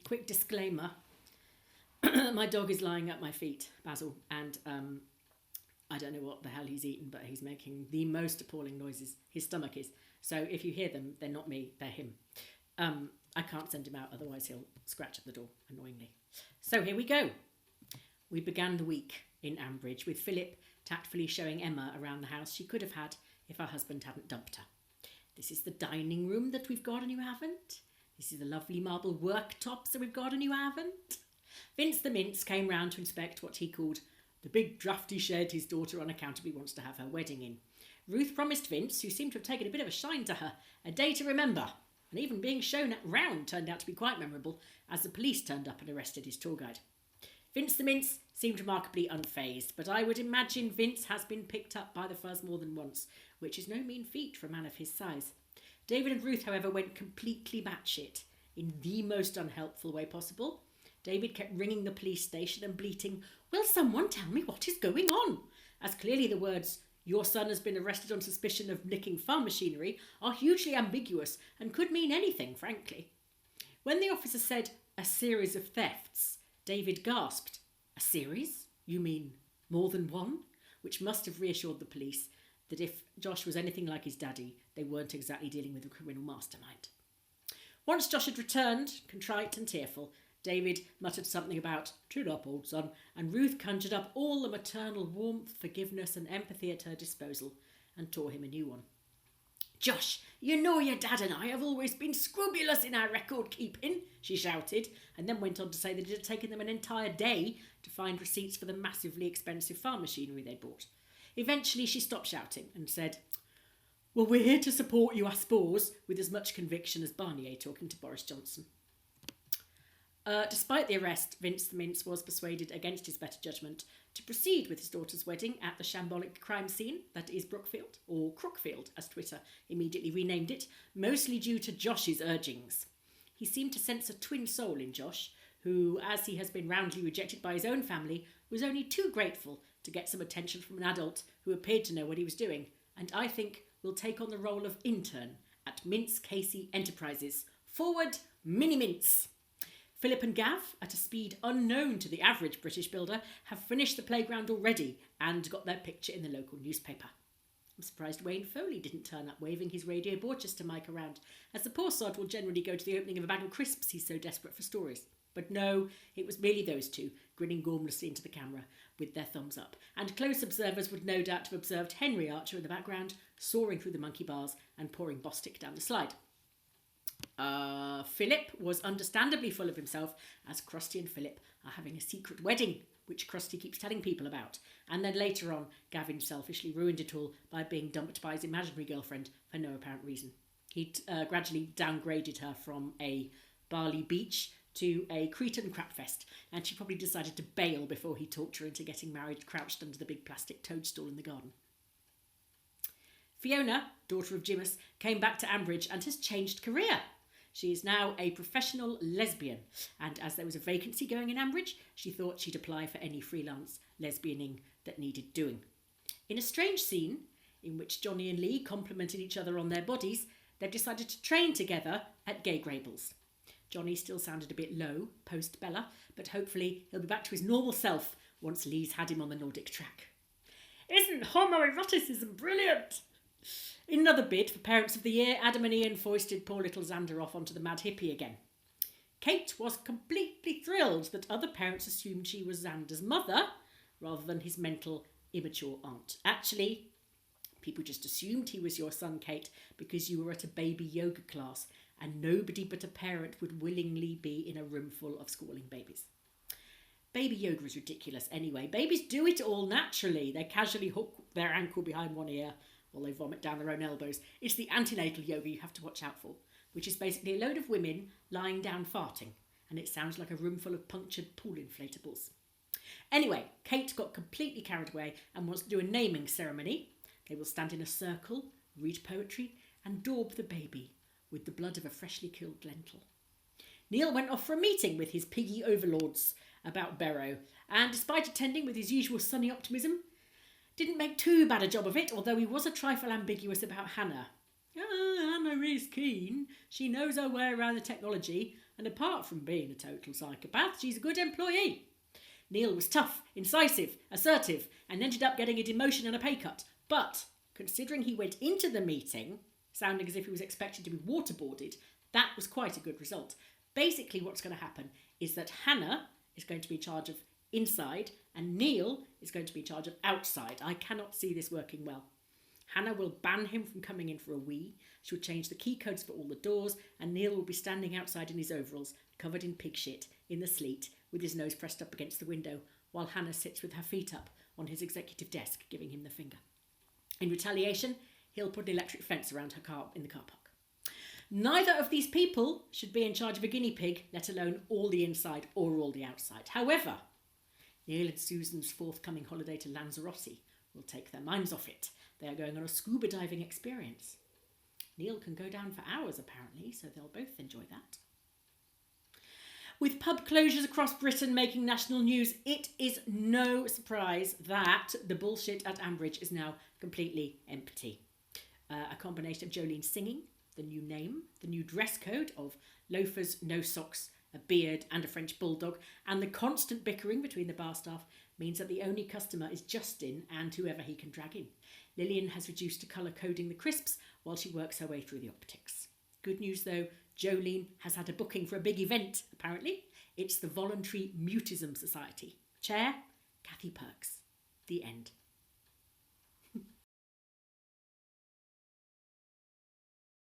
Quick disclaimer. My dog is lying at my feet, Basil, and I don't know what the hell he's eaten, but he's making the most appalling noises. His stomach is. So if you hear them, they're not me, they're him. I can't send him out, otherwise he'll scratch at the door, annoyingly. So here we go. We began the week in Ambridge with Philip tactfully showing Emma around the house she could have had if her husband hadn't dumped her. This is the dining room that we've got and you haven't. This is the lovely marble worktops that we've got and you haven't. Vince the Mince came round to inspect what he called the big drafty shed his daughter unaccountably wants to have her wedding in. Ruth promised Vince, who seemed to have taken a bit of a shine to her, a day to remember. And even being shown round turned out to be quite memorable, as the police turned up and arrested his tour guide. Vince the Mince seemed remarkably unfazed, but I would imagine Vince has been picked up by the fuzz more than once, which is no mean feat for a man of his size. David and Ruth, however, went completely batshit, in the most unhelpful way possible. David kept ringing the police station and bleating, "Will someone tell me what is going on?" As clearly the words, "Your son has been arrested on suspicion of nicking farm machinery," are hugely ambiguous and could mean anything, frankly. When the officer said, "a series of thefts," David gasped. "A series? You mean more than one?" Which must have reassured the police that if Josh was anything like his daddy, they weren't exactly dealing with a criminal mastermind. Once Josh had returned, contrite and tearful, David muttered something about "chin up, old son," and Ruth conjured up all the maternal warmth, forgiveness and empathy at her disposal and tore him a new one. "Josh, you know your dad and I have always been scrupulous in our record keeping," she shouted, and then went on to say that it had taken them an entire day to find receipts for the massively expensive farm machinery they'd bought. Eventually she stopped shouting and said, "Well, we're here to support you, I suppose," with as much conviction as Barnier talking to Boris Johnson. Despite the arrest, Vince the Mince was persuaded against his better judgment to proceed with his daughter's wedding at the shambolic crime scene that is Brookfield, or Crookfield as Twitter immediately renamed it, mostly due to Josh's urgings. He seemed to sense a twin soul in Josh, who, as he has been roundly rejected by his own family, was only too grateful to get some attention from an adult who appeared to know what he was doing, and I think will take on the role of intern at Mince Casey Enterprises. Forward, Mini Mince! Philip and Gav, at a speed unknown to the average British builder, have finished the playground already and got their picture in the local newspaper. I'm surprised Wayne Foley didn't turn up waving his Radio Borchester mic around, as the poor sod will generally go to the opening of a bag of crisps, he's so desperate for stories. But no, it was merely those two, grinning gormlessly into the camera with their thumbs up, and close observers would no doubt have observed Henry Archer in the background, soaring through the monkey bars and pouring Bostic down the slide. Philip was understandably full of himself, as Krusty and Philip are having a secret wedding, which Krusty keeps telling people about, and then later on Gavin selfishly ruined it all by being dumped by his imaginary girlfriend for no apparent reason. He gradually downgraded her from a Bali beach to a Cretan crapfest, and she probably decided to bail before he talked her into getting married crouched under the big plastic toadstool in the garden. Fiona, daughter of Jimus, came back to Ambridge and has changed career. She is now a professional lesbian, and as there was a vacancy going in Ambridge, she thought she'd apply for any freelance lesbianing that needed doing. In a strange scene, in which Johnny and Lee complimented each other on their bodies, they've decided to train together at Gay Grables. Johnny still sounded a bit low, post-Bella, but hopefully he'll be back to his normal self once Lee's had him on the Nordic track. Isn't homoeroticism brilliant? In another bid for Parents of the Year, Adam and Ian foisted poor little Xander off onto the mad hippie again. Kate was completely thrilled that other parents assumed she was Xander's mother, rather than his mental, immature aunt. Actually, people just assumed he was your son, Kate, because you were at a baby yoga class, and nobody but a parent would willingly be in a room full of squalling babies. Baby yoga is ridiculous anyway. Babies do it all naturally. They casually hook their ankle behind one ear, while they vomit down their own elbows. It's the antenatal yoga you have to watch out for, which is basically a load of women lying down farting, and it sounds like a room full of punctured pool inflatables. Anyway, Kate got completely carried away and wants to do a naming ceremony. They will stand in a circle, read poetry, and daub the baby with the blood of a freshly killed lentil. Neil went off for a meeting with his piggy overlords about Barrow, and despite attending with his usual sunny optimism, didn't make too bad a job of it, although he was a trifle ambiguous about Hannah. Hannah is keen. She knows her way around the technology, And apart from being a total psychopath, she's a good employee. Neil was tough, incisive, assertive, and ended up getting a demotion and a pay cut. But considering he went into the meeting sounding as if he was expected to be waterboarded, that was quite a good result. Basically, what's going to happen is that Hannah is going to be in charge of inside and Neil is going to be in charge of outside. I cannot see this working well. Hannah will ban him from coming in for a wee. She'll change the key codes for all the doors, and Neil will be standing outside in his overalls, covered in pig shit, in the sleet, with his nose pressed up against the window, while Hannah sits with her feet up on his executive desk, giving him the finger. In retaliation, he'll put an electric fence around her car in the car park. Neither of these people should be in charge of a guinea pig, let alone all the inside or all the outside. However, Neil and Susan's forthcoming holiday to Lanzarote will take their minds off it. They are going on a scuba diving experience. Neil can go down for hours, apparently, so they'll both enjoy that. With pub closures across Britain making national news, it is no surprise that the bullshit at Ambridge is now completely empty. A combination of Jolene singing, the new name, the new dress code of loafers, no socks, a beard and a French bulldog, and the constant bickering between the bar staff means that the only customer is Justin and whoever he can drag in. Lillian has reduced to colour coding the crisps while she works her way through the optics. Good news though, Jolene has had a booking for a big event, apparently. It's the Voluntary Mutism Society. Chair, Kathy Perks. The end.